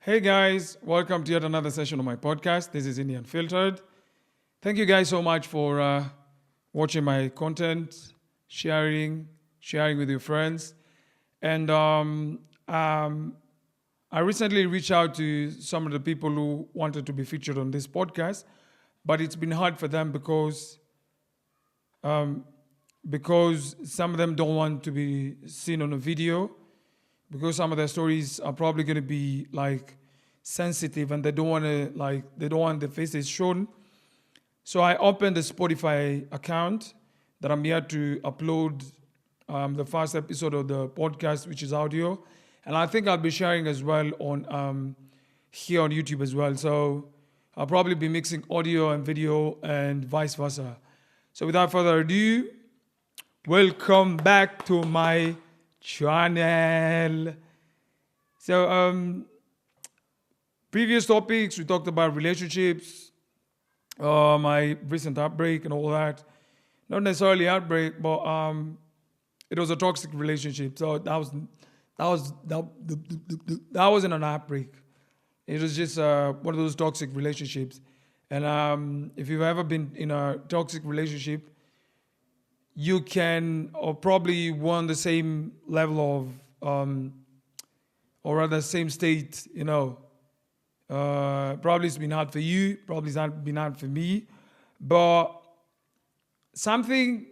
Hey guys, welcome to yet another session of my podcast. This is Indian Filtered. Thank you guys so much for watching my content, sharing with your friends. And I recently reached out to some of the people who wanted to be featured on this podcast, but it's been hard for them um, because some of them don't want to be seen on a video because some of their stories are probably going to be like sensitive and they don't want their faces shown. So I opened the Spotify account that I'm here to upload the first episode of the podcast, which is audio, and I think I'll be sharing as well on here on YouTube as well. So I'll probably be mixing audio and video and vice versa. So without further ado, welcome back to my channel. So previous topics we talked about relationships, my recent heartbreak and all that. Not necessarily heartbreak, but it was a toxic relationship. So that wasn't an heartbreak. It was just one of those toxic relationships. And if you've ever been in a toxic relationship, you can, or probably won the same level of, or rather same state, probably it's been hard for you, probably it's not been hard for me, but something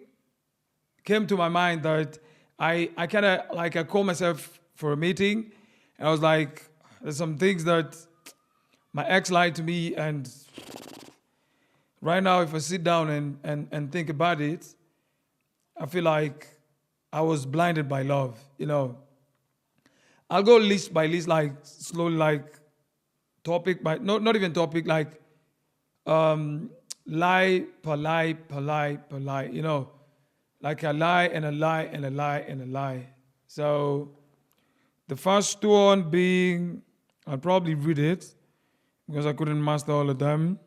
came to my mind that I kind of like, I called myself for a meeting, and I was like, there's some things that my ex lied to me, and right now if I sit down and think about it, I feel like I was blinded by love, I'll go list by list, like slowly, like topic by, not even topic, like lie per lie per lie per lie, like a lie and a lie and a lie and a lie. So the first one being, I'll probably read it because I couldn't master all of them.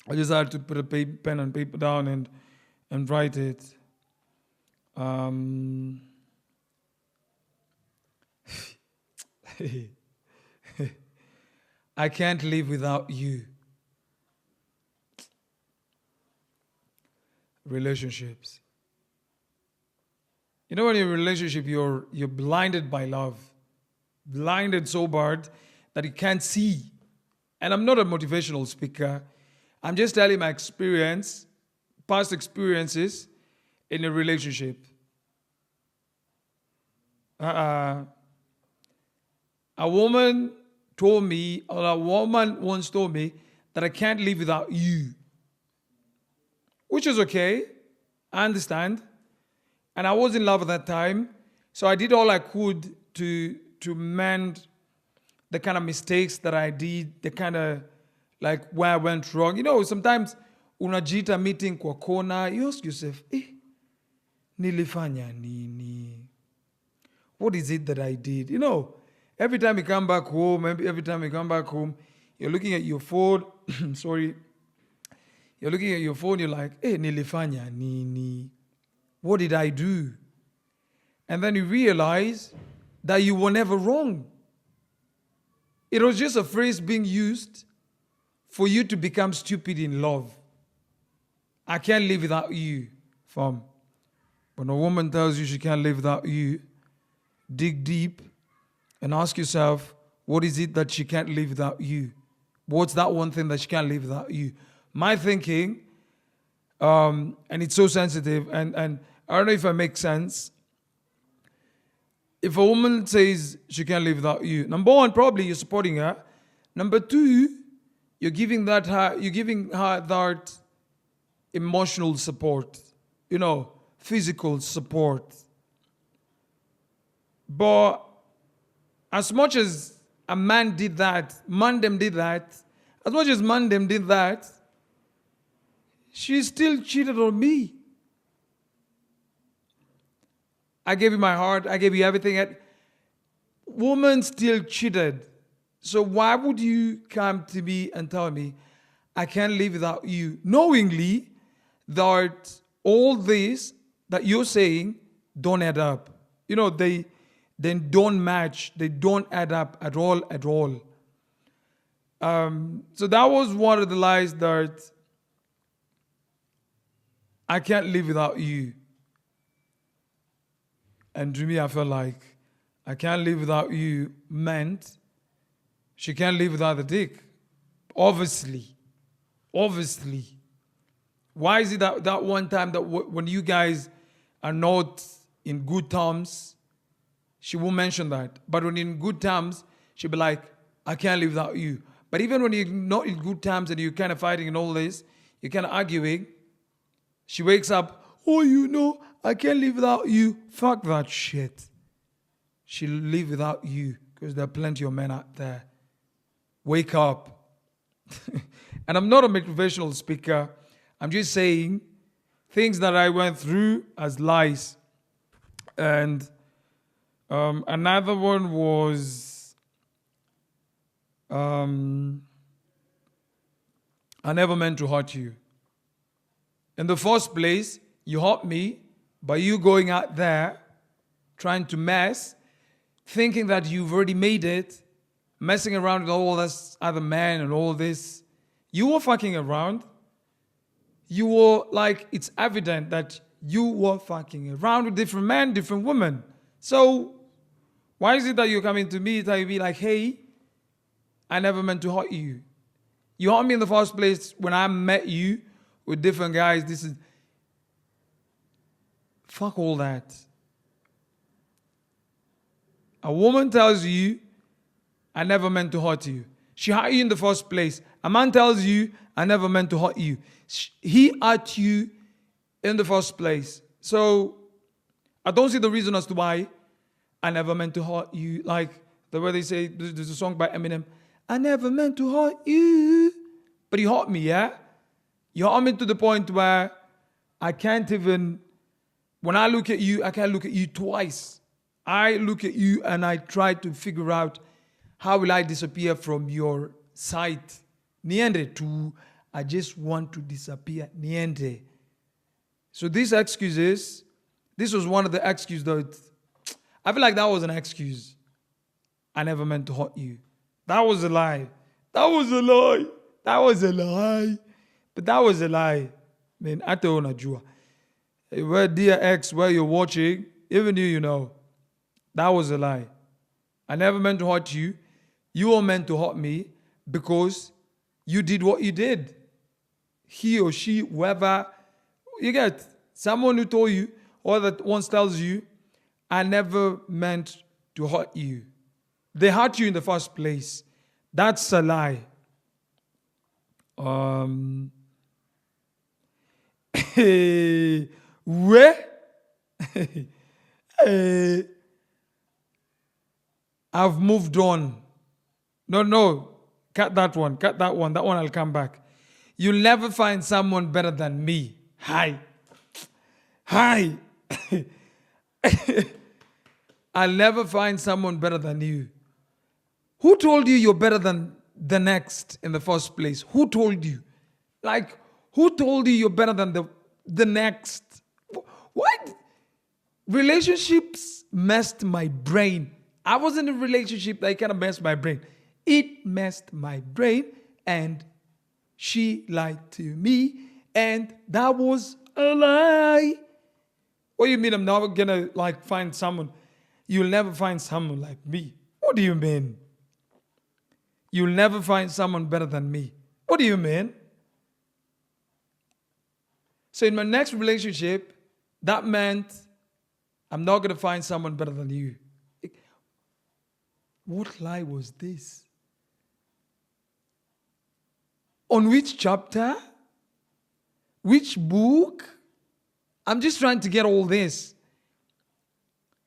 I just had to put a pen and paper down and write it. I can't live without you. Relationships. When you're in a relationship, you're blinded by love. Blinded so bad that you can't see. And I'm not a motivational speaker. I'm just telling my experience, past experiences in a relationship. A woman told me, or a woman once told me, that I can't live without you. Which is okay. I understand. And I was in love at that time. So I did all I could to mend the kind of mistakes that I did, the kind of like where I went wrong. Sometimes unajita meeting kwa kona, you ask yourself, nilifanya nini? What is it that I did? Every time you come back home, you're looking at your phone. Sorry. You're looking at your phone, you're like, nilifanya nini? What did I do? And then you realize that you were never wrong. It was just a phrase being used for you to become stupid in love. I can't live without you, fam. When a woman tells you she can't live without you, dig deep and ask yourself, what is it that she can't live without you? What's that one thing that she can't live without you? My thinking, and it's so sensitive, and I don't know if I make sense. If a woman says she can't live without you, number one, probably you're supporting her. Number two, you're giving her that emotional support, physical support. But as much as a man did that, Mandem did that, as much as Mandem did that, she still cheated on me. I gave you my heart, I gave you everything. Woman still cheated. So why would you come to me and tell me, I can't live without you, knowingly that all this that you're saying don't add up? They don't match. They don't add up at all. So that was one of the lies that I can't live without you. And to me, I felt like I can't live without you meant she can't live without the dick. Obviously. Why is it that one time that when you guys are not in good terms, she won't mention that. But when you're in good terms, she'll be like, I can't live without you. But even when you're not in good terms and you're kind of fighting and all this, you're kind of arguing, she wakes up, oh, I can't live without you. Fuck that shit. She'll live without you because there are plenty of men out there. Wake up. And I'm not a motivational speaker. I'm just saying things that I went through as lies. And another one was I never meant to hurt you. In the first place, you hurt me by you going out there trying to mess, thinking that you've already made it, messing around with all this other man and all this. You were fucking around. You were like, it's evident that you were fucking around with different men, different women. So why is it that you're coming to me and you be like, hey, I never meant to hurt you. You hurt me in the first place when I met you with different guys. This is... Fuck all that. A woman tells you, I never meant to hurt you. She hurt you in the first place. A man tells you, I never meant to hurt you. He hurt you in the first place. So I don't see the reason as to why I never meant to hurt you. Like the way they say, there's a song by Eminem, I never meant to hurt you. But you hurt me, yeah? You hurt me to the point where I can't even, when I look at you, I can't look at you twice. I look at you and I try to figure out how will I disappear from your sight. Niende tu, I just want to disappear. Niende. So these excuses, this was one of the excuses that, I feel like that was an excuse. I never meant to hurt you. That was a lie. That was a lie. That was a lie. But that was a lie. Man, I don't know. Where dear ex, where you're watching, even you know. That was a lie. I never meant to hurt you. You were meant to hurt me because you did what you did. He or she, whoever, you get someone who told you or that once tells you, I never meant to hurt you. They hurt you in the first place. That's a lie. Where? I've moved on. No. Cut that one. That one I'll come back. You'll never find someone better than me. Hi. I'll never find someone better than you. Who told you you're better than the next in the first place? Who told you? Like, who told you you're better than the next? What? Relationships messed my brain. I was in a relationship that kind of messed my brain. It messed my brain and she lied to me and that was a lie. What do you mean I'm never gonna find someone? You'll never find someone like me. What do you mean? You'll never find someone better than me. What do you mean? So in my next relationship, that meant I'm not gonna find someone better than you. What lie was this? On which chapter? Which book? I'm just trying to get all this.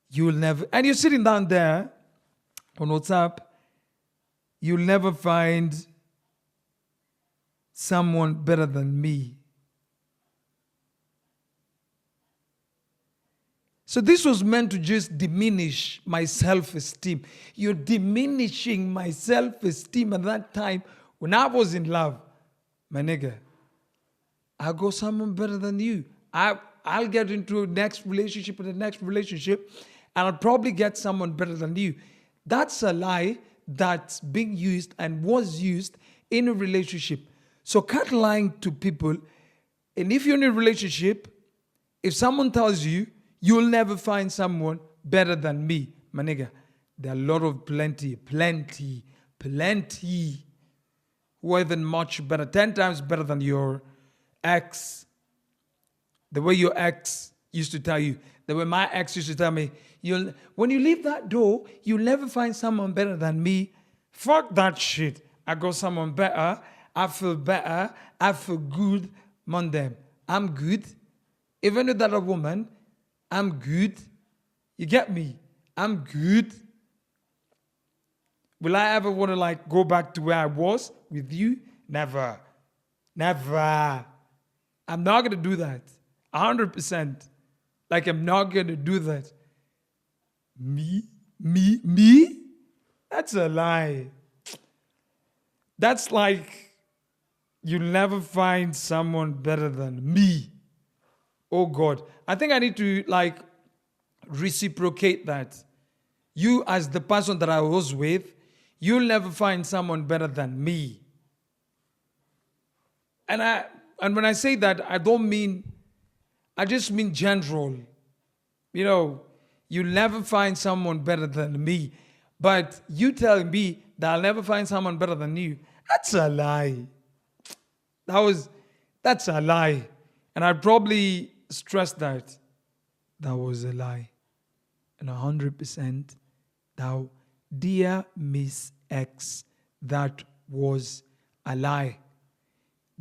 You'll never, and you're sitting down there on WhatsApp, you'll never find someone better than me. So this was meant to just diminish my self-esteem. You're diminishing my self-esteem at that time when I was in love. My nigga, I got someone better than you. I'll get into the next relationship and the next relationship, and I'll probably get someone better than you. That's a lie that's being used and was used in a relationship. So cut lying to people. And if you're in a relationship, if someone tells you, you'll never find someone better than me, my nigga, there are a lot of plenty, who are even much better, 10 times better than your ex. The way your ex used to tell you, the way my ex used to tell me, when you leave that door, you'll never find someone better than me. Fuck that shit. I got someone better. I feel better. I feel good. Mondem. I'm good. Even with that woman, I'm good. You get me? I'm good. Will I ever want to go back to where I was with you? Never. Never. I'm not going to do that. 100%. I'm not going to do that. Me? That's a lie. That's you'll never find someone better than me. Oh God. I think I need to reciprocate that. You as the person that I was with, you'll never find someone better than me. And when I say that, I just mean general. You'll never find someone better than me. But you telling me that I'll never find someone better than you, that's a lie. That's a lie. And I'd probably stress that. That was a lie. And 100%, thou, dear Miss X, that was a lie.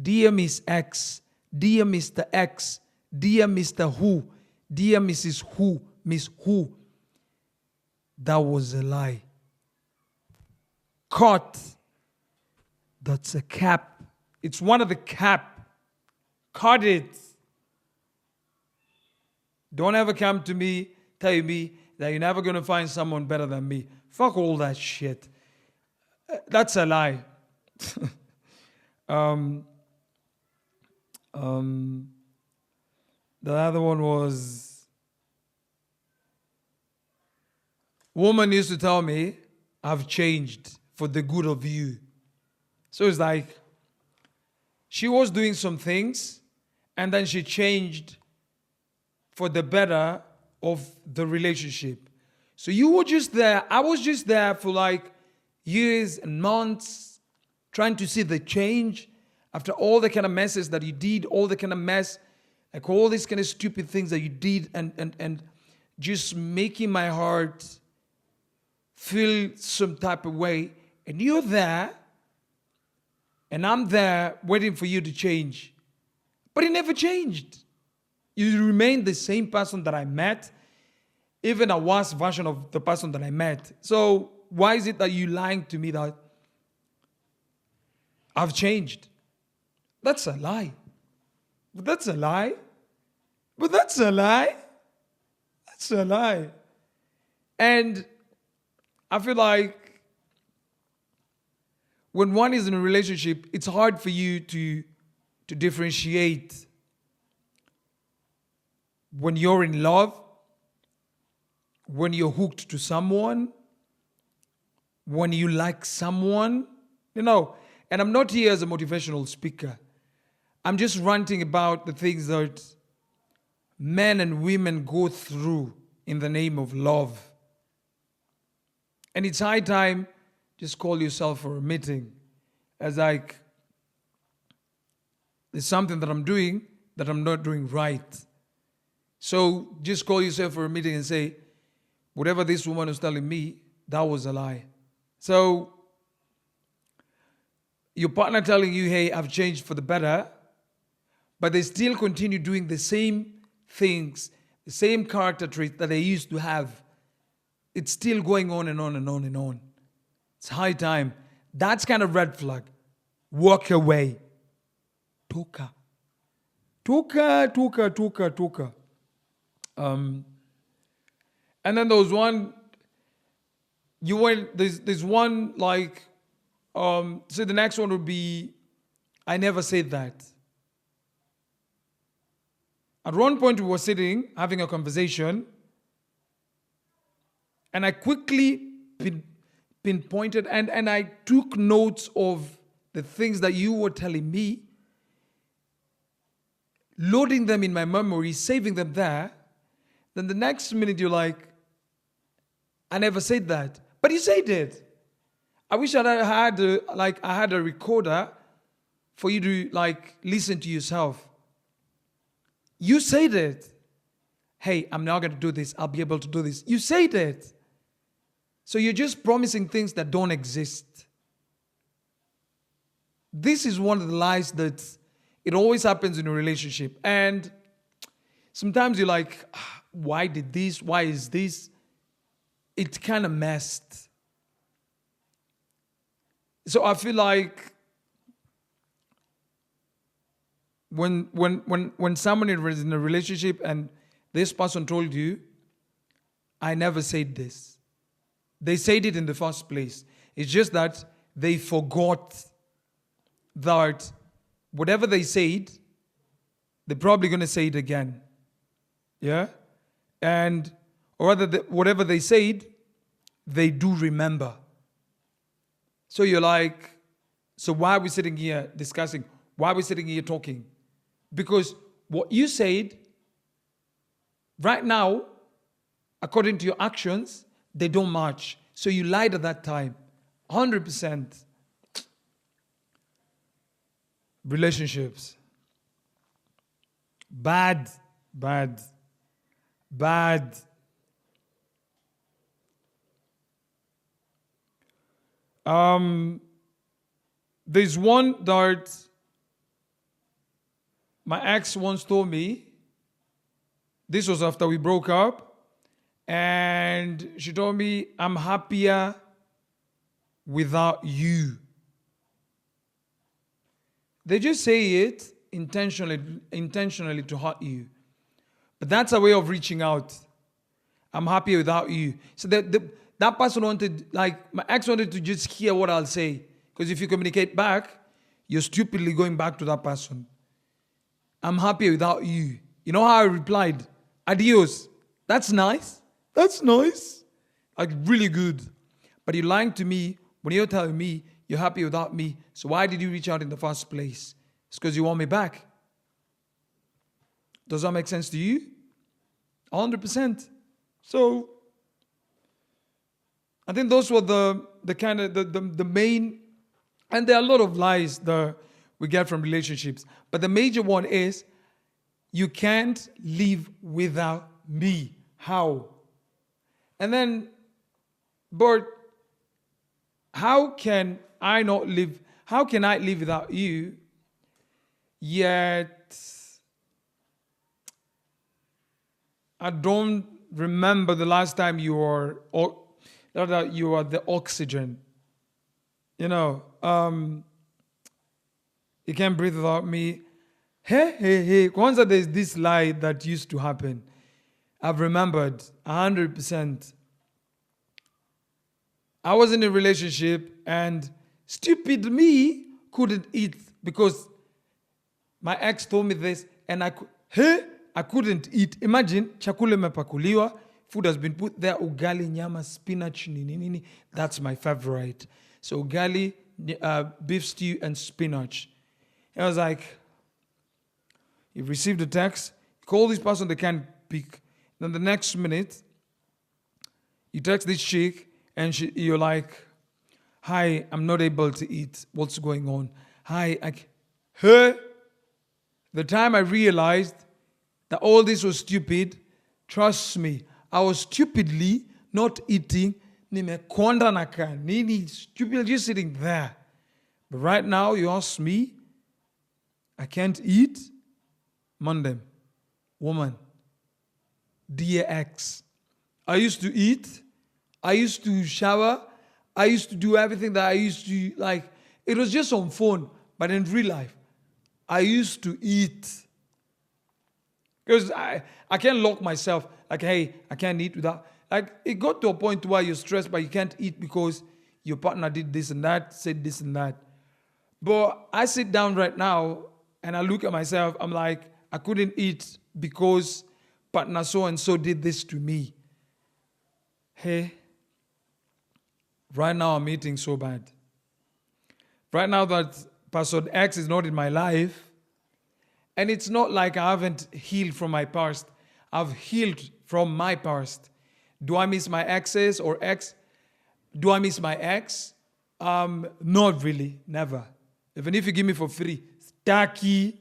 Dear Miss X, dear Mr. X, dear Mr. Who, dear Mrs. Who, Miss Who, that was a lie. Caught. That's a cap. It's one of the cap. Caught it. Don't ever come to me, tell me that you're never going to find someone better than me. Fuck all that shit. That's a lie. The other one was, woman used to tell me, I've changed for the good of you. So it's she was doing some things and then she changed for the better of the relationship. So you were just there. I was just there for years and months trying to see the change after all the kind of messes that you did, all the kind of mess, all these kind of stupid things that you did and just making my heart feel some type of way. And you're there and I'm there waiting for you to change. But it never changed. You remain the same person that I met, even a worse version of the person that I met. So why is it that you lying to me that I've changed? That's a lie. But that's a lie. But that's a lie. That's a lie. And I feel when one is in a relationship, it's hard for you to differentiate when you're in love, when you're hooked to someone, when you like someone, and I'm not here as a motivational speaker. I'm just ranting about the things that men and women go through in the name of love. And it's high time, just call yourself for a meeting. As there's something that I'm doing that I'm not doing right. So just call yourself for a meeting and say, whatever this woman was telling me, that was a lie. So your partner telling you, hey, I've changed for the better, but they still continue doing the same things, the same character traits that they used to have. It's still going on and on and on and on. It's high time. That's kind of red flag. Walk away. Toka. And then there was one, there's one so the next one would be, I never said that. At one point we were sitting, having a conversation, and I quickly pinpointed and I took notes of the things that you were telling me, loading them in my memory, saving them there, then the next minute you're like, I never said that. But you said it. I wish I had a recorder for you to listen to yourself. You said it. Hey, I'm now going to do this. I'll be able to do this. You said it. So you're just promising things that don't exist. This is one of the lies that it always happens in a relationship. And sometimes you're like, why did this? Why is this? It's kind of messed. So I feel like when someone is in a relationship and this person told you, I never said this. They said it in the first place. It's just that they forgot that whatever they said, they're probably going to say it again. Yeah? And, or rather, whatever they said, they do remember. So you're like, so why are we sitting here discussing? Why are we sitting here talking? Because what you said, right now, according to your actions, they don't match. So you lied at that time. 100%. Relationships. Bad. There's one that my ex once told me. This was after we broke up. And she told me, I'm happier without you. They just say it intentionally to hurt you. But that's a way of reaching out. I'm happier without you. So that person wanted, my ex wanted to just hear what I'll say. Because if you communicate back, you're stupidly going back to that person. I'm happier without you. You know how I replied? Adios. That's nice. That's nice. Really good. But you're lying to me when you're telling me you're happy without me. So why did you reach out in the first place? It's because you want me back. Does that make sense to you? 100%. So I think those were the kind of the main, and there are a lot of lies that we get from relationships. But the major one is, you can't live without me. How? And then, but how can I live without you, yet I don't remember the last time you were the oxygen. You can't breathe without me. Hey. Kwanzaa, there's this lie that used to happen. I've remembered 100%. I was in a relationship and stupid me couldn't eat because my ex told me this and I couldn't eat. Imagine, chakula imepakuliwa, food has been put there, ugali, nyama, spinach, nini. That's my favorite. So ugali, beef stew, and spinach. I was like, you've received a text, call this person, they can't pick. Then the next minute, you text this chick, and you're like, hi, I'm not able to eat. What's going on? Hi, the time I realized that all this was stupid, trust me, I was stupidly not eating. Nimekonda naka, nini, stupidly just sitting there. But right now, you ask me, I can't eat. Mandem, woman, dear ex. I used to eat. I used to shower. I used to do everything that I used to like. It was just on phone, but in real life, I used to eat. Because I can't lock myself. Like, hey, I can't eat without. Like, it got to a point where you're stressed, but you can't eat because your partner did this and that, said this and that. But I sit down right now and I look at myself. I'm like, I couldn't eat because partner so and so did this to me. Hey, Right now I'm eating so bad. Right now that person X is not in my life, and it's not like I haven't healed from my past. I've healed from my past. Do I miss my exes or ex? Do I miss my ex? Not really, never. Even if you give me for free, Stucky.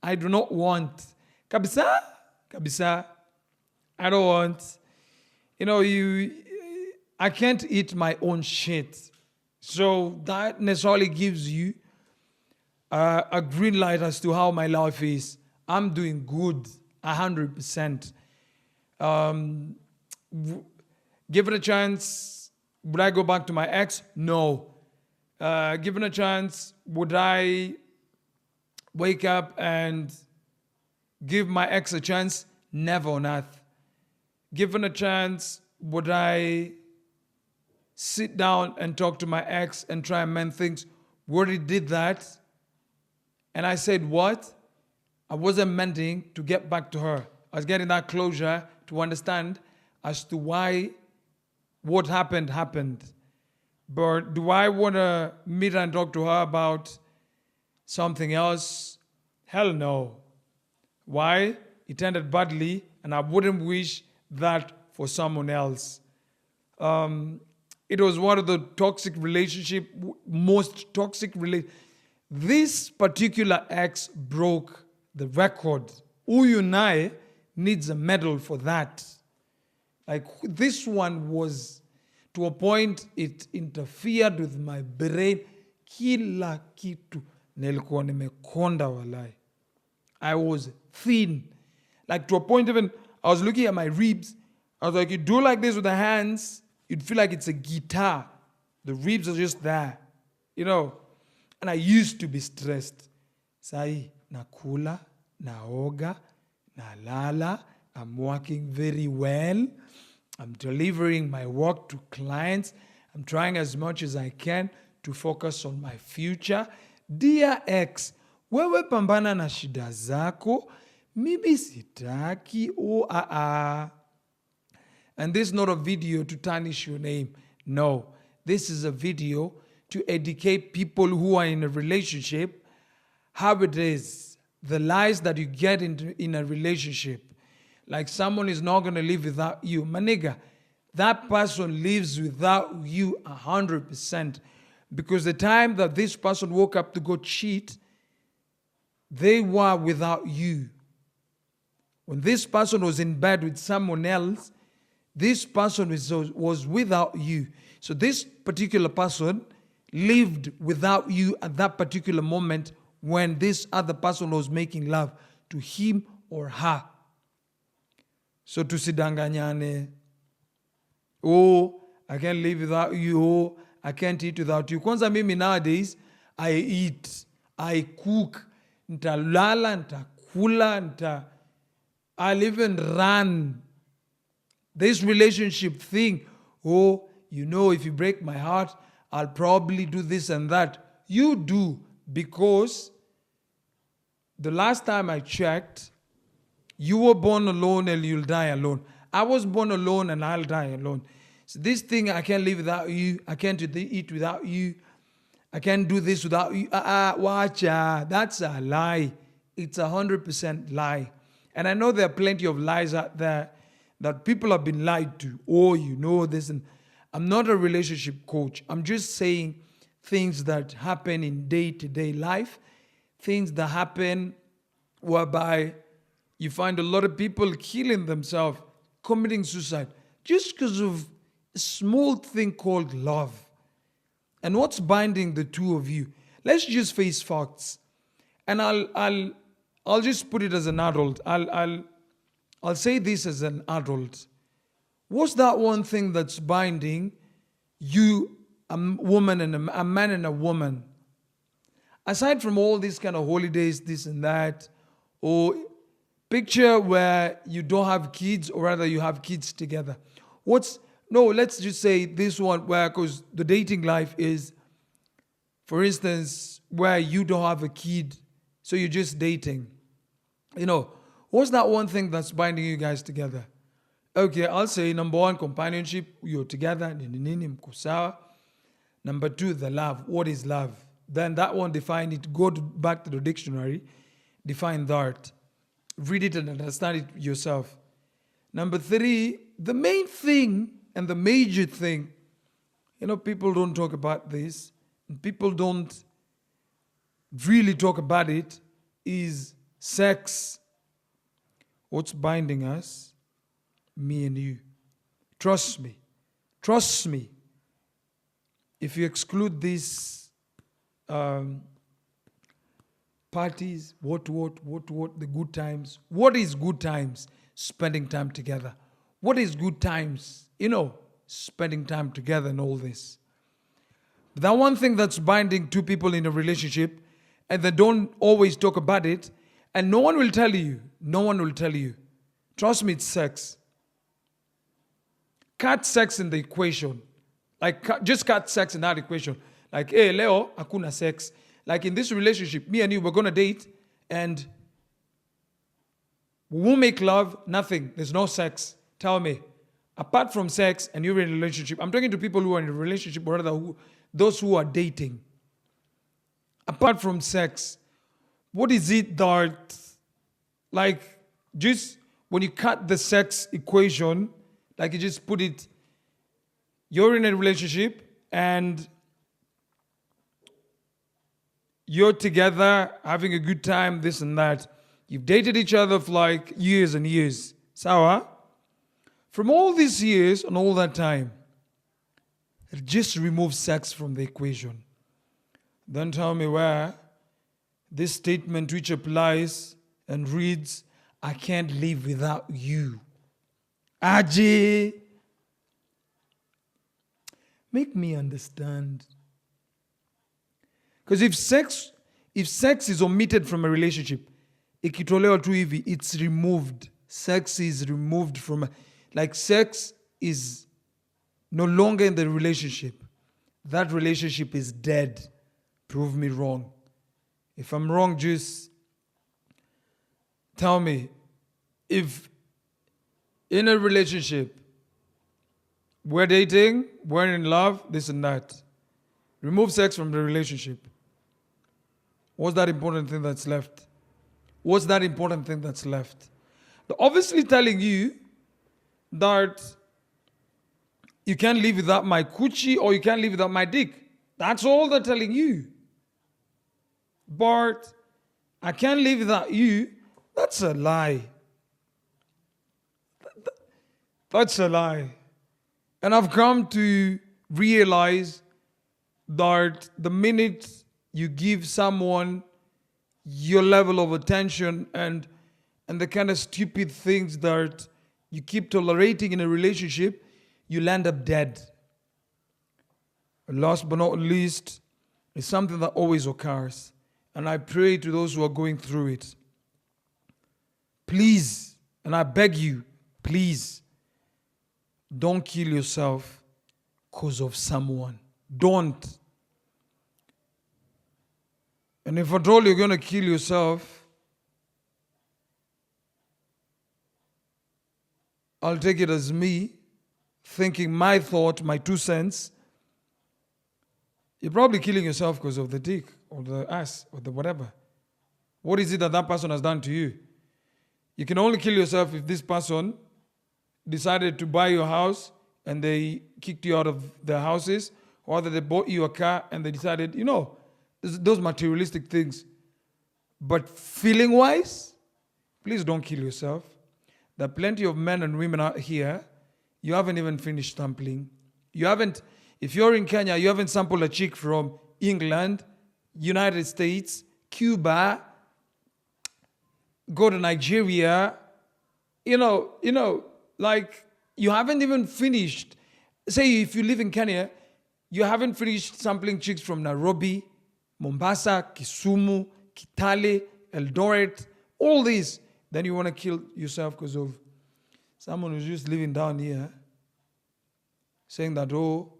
I do not want. Kabisa. I don't want. I can't eat my own shit. So that necessarily gives you a green light as to how my life is. I'm doing good, 100%. Given a chance, would I go back to my ex? No. Given a chance, would I wake up and give my ex a chance? Never on earth. Given a chance, would I sit down and talk to my ex and try and mend things? We already did that. And I said, what? I wasn't mending to get back to her. I was getting that closure to understand as to why what happened. But do I want to meet and talk to her about something else? Hell no. Why? It ended badly, and I wouldn't wish that for someone else. It was one of the most toxic relationship. This particular ex broke the record. Uyunai needs a medal for that. Like, this one was, to a point, it interfered with my brain. Kila kitu nilikuwa nimekonda walai. I was thin. Like, to a point, even I was looking at my ribs. I was like, you do like this with the hands, you'd feel like it's a guitar. The ribs are just there, And I used to be stressed. Sai, nakula, naoga, nalala. I'm working very well. I'm delivering my work to clients. I'm trying as much as I can to focus on my future. Dear ex, wewe pambana na shida zako, mimi sitaki And this is not a video to tarnish your name. No, this is a video to educate people who are in a relationship how it is, the lies that you get into in a relationship. Like, someone is not going to live without you. My nigga, that person lives without you 100%. Because the time that this person woke up to go cheat, they were without you. When this person was in bed with someone else, this person was without you. So this particular person lived without you at that particular moment when this other person was making love to him or her. So tusidanganyane. Oh, I can't live without you. Oh, I can't eat without you. Kwanza mimi nowadays, I eat, I cook, nitalala, nitakula, I'll even run. This relationship thing, if you break my heart, I'll probably do this and that. You do, because the last time I checked, you were born alone and you'll die alone. I was born alone and I'll die alone. So this thing, I can't live without you. I can't eat without you. I can't do this without you. That's a lie. It's 100% lie. And I know there are plenty of lies out there that people have been lied to. This. And I'm not a relationship coach. I'm just saying things that happen in day-to-day life. Things that happen whereby you find a lot of people killing themselves, committing suicide, just because of a small thing called love. And what's binding the two of you? Let's just face facts. And I'll just put it as an adult. I'll say this as an adult. What's that one thing that's binding you, a woman and a man and a woman? Aside from all these kind of holidays, this and that, or picture where you don't have kids, or rather you have kids together. Let's just say this one where, because the dating life is, for instance, where you don't have a kid, so you're just dating. What's that one thing that's binding you guys together? Okay, I'll say number one, companionship. You're together. Nini mko sawa. Number two, the love. What is love? Then that one, define it. Go back to the dictionary. Define that. Read it and understand it yourself. Number three, the main thing and the major thing, people don't talk about this, and people don't really talk about it, is sex. What's binding us? Me and you. Trust me. Trust me. If you exclude these parties, what, the good times. What is good times? Spending time together. What is good times? Spending time together and all this. But that one thing that's binding two people in a relationship, and they don't always talk about it, and no one will tell you. No one will tell you. Trust me, it's sex. Cut sex in the equation. Just cut sex in that equation. Like, hey, Leo, hakuna sex. Like in this relationship, me and you, we're going to date, and we won't make love, nothing. There's no sex. Tell me. Apart from sex and you're in a relationship, I'm talking to people who are in a relationship, or rather those who are dating. Apart from sex, what is it that, just when you cut the sex equation, you just put it, you're in a relationship and you're together, having a good time, this and that. You've dated each other for years and years. Sawa? From all these years and all that time, just remove sex from the equation. Don't tell me where this statement which applies and reads, I can't live without you. Ajay. Make me understand. Because if sex is omitted from a relationship, ikitolewa tu hivi, it's removed. Sex is removed from, sex is no longer in the relationship. That relationship is dead. Prove me wrong. If I'm wrong, just tell me. If in a relationship, we're dating, we're in love, this and that, remove sex from the relationship. What's that important thing that's left? What's that important thing that's left? They're obviously telling you that you can't live without my coochie or you can't live without my dick. That's all they're telling you. But I can't live without you. That's a lie. That's a lie. And I've come to realize that the minute you give someone your level of attention and the kind of stupid things that you keep tolerating in a relationship, you'll end up dead. Last but not least, is something that always occurs. And I pray to those who are going through it. Please, and I beg you, please, don't kill yourself because of someone. Don't. And if at all you're going to kill yourself, I'll take it as me thinking my thought, my 2 cents. You're probably killing yourself because of the dick or the ass or the whatever. What is it that person has done to you? You can only kill yourself if this person decided to buy your house and they kicked you out of their houses, or that they bought you a car and they decided, those materialistic things. But feeling-wise, please don't kill yourself. There are plenty of men and women out here, you haven't even finished sampling. If you're in Kenya, you haven't sampled a chick from England, United States, Cuba, go to Nigeria, you haven't even finished. Say if you live in Kenya, you haven't finished sampling chicks from Nairobi, Mombasa, Kisumu, Kitale, Eldoret, all these. Then you want to kill yourself because of someone who's just living down here, saying that, oh,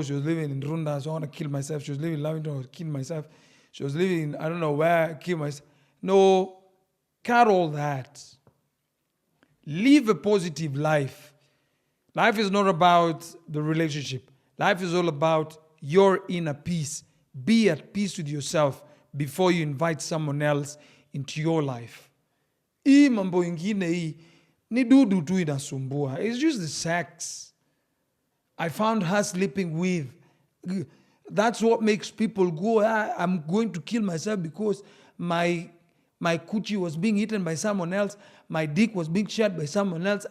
she was living in Runda, so I want to kill myself. She was living in Lavington, I want to kill myself. She was living in, I don't know where, kill myself. No, cut all that. Live a positive life. Life is not about the relationship. Life is all about your inner peace. Be at peace with yourself before you invite someone else into your life. Hii mambo ingine hii ni dudu tu inasumbua. It's just the sex. I found her sleeping with. That's what makes people go, I'm going to kill myself because my coochie was being eaten by someone else. My dick was being shared by someone else.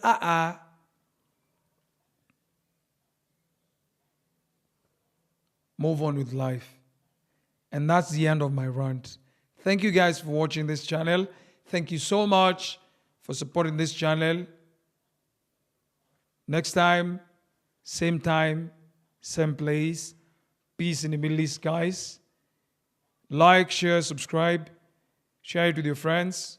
Move on with life. And that's the end of my rant. Thank you guys for watching this channel. Thank you so much for supporting this channel. Next time, same place. Peace in the Middle East, guys. Like, share, subscribe. Share it with your friends.